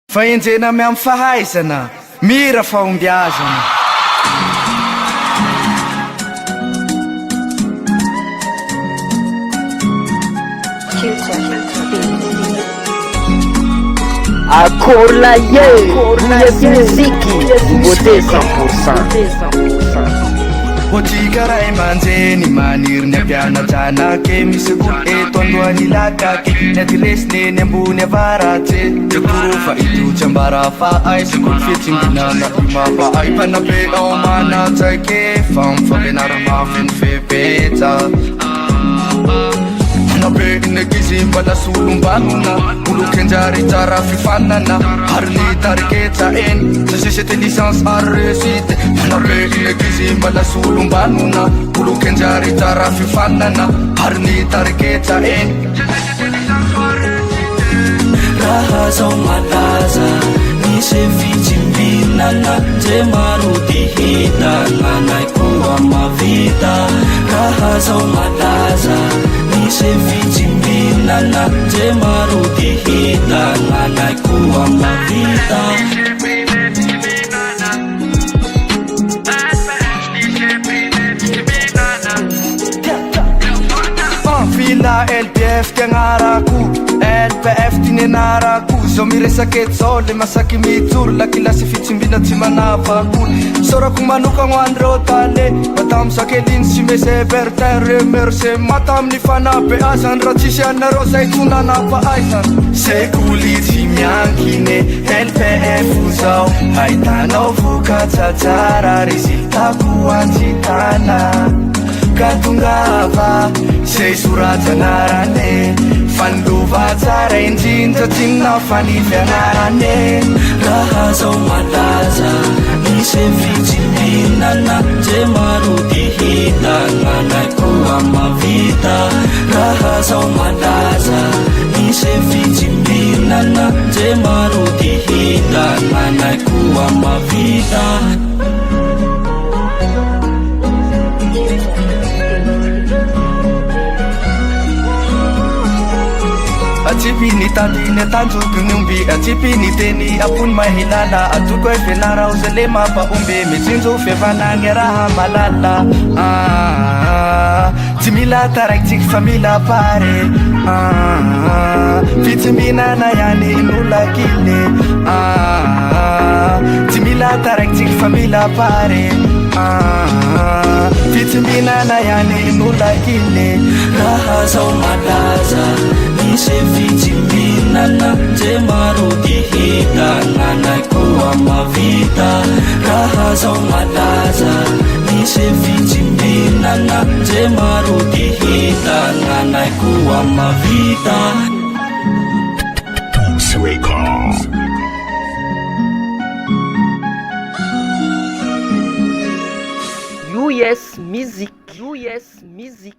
Faenjena amy amin'ny fahaizana mira fahombiazana. Akola ye, musique, nouveauté 100%. Hotika ray manjeny maniry ny ampianatranake misy koa eto andohany lakaky ny adiresiny ambony avaratsy tekorofa itotsy ambara fa ay sekoly fitsimbinana imapa ay panabe ao manatsaike fa mifampianara mafiny fepetsa nabe inegizy mbala solombanona olo-kenjary tsara fifanana ary ny tariketsa eny sasisete licence ary resite nabe inegizy mbala solombanona olo-kenjary tsara fifanana ary ny tariketsa eny raha zao malaza misy fitsimbinana je maro dihita nanay koa mavita raha zao malaza misy fitsimbinana je maro dihita nanay koa mavita FILAH El BIEF tiagnarako LPF tinenarako zao miresaketo zao le masaky mijoro lakilasy fitsimbina tsy manavako sorako manokagno andreo tale matamy sakeliny sy mese bertin remerse mata amin'ny fanabeazany raha tsisy anareo zay tsonanapa aizany sekoly tsy miankine LPF zao hahitanao vokatsatsara resultako anjitana katongava say soratsanarane fandova tsara indrindra tsy nafanifyanarane raha zao malaza misy fitsimbinana je maro dihita nanay koa mavita raha zao malaza misy fitsimbinana je maro dihita nanay koa mavita atsipy ny tandiny atanjoko ny omby atsipy ny teny apony mahilala atoko e fianara ozale mampaomby mitsinjo fiavanagny raha malala tsy mila taraikitsika fa mila pare fitsimbinana ihany nolakile tsy mila taraikitsika fa mila pare fitsimbinana ihany nolakile raha zao malaza misy fitsimbinana je maro dihita nanay koa mavita raha zao malaza misy fitsimbinana je maro dihita nanay koa mavita US Music.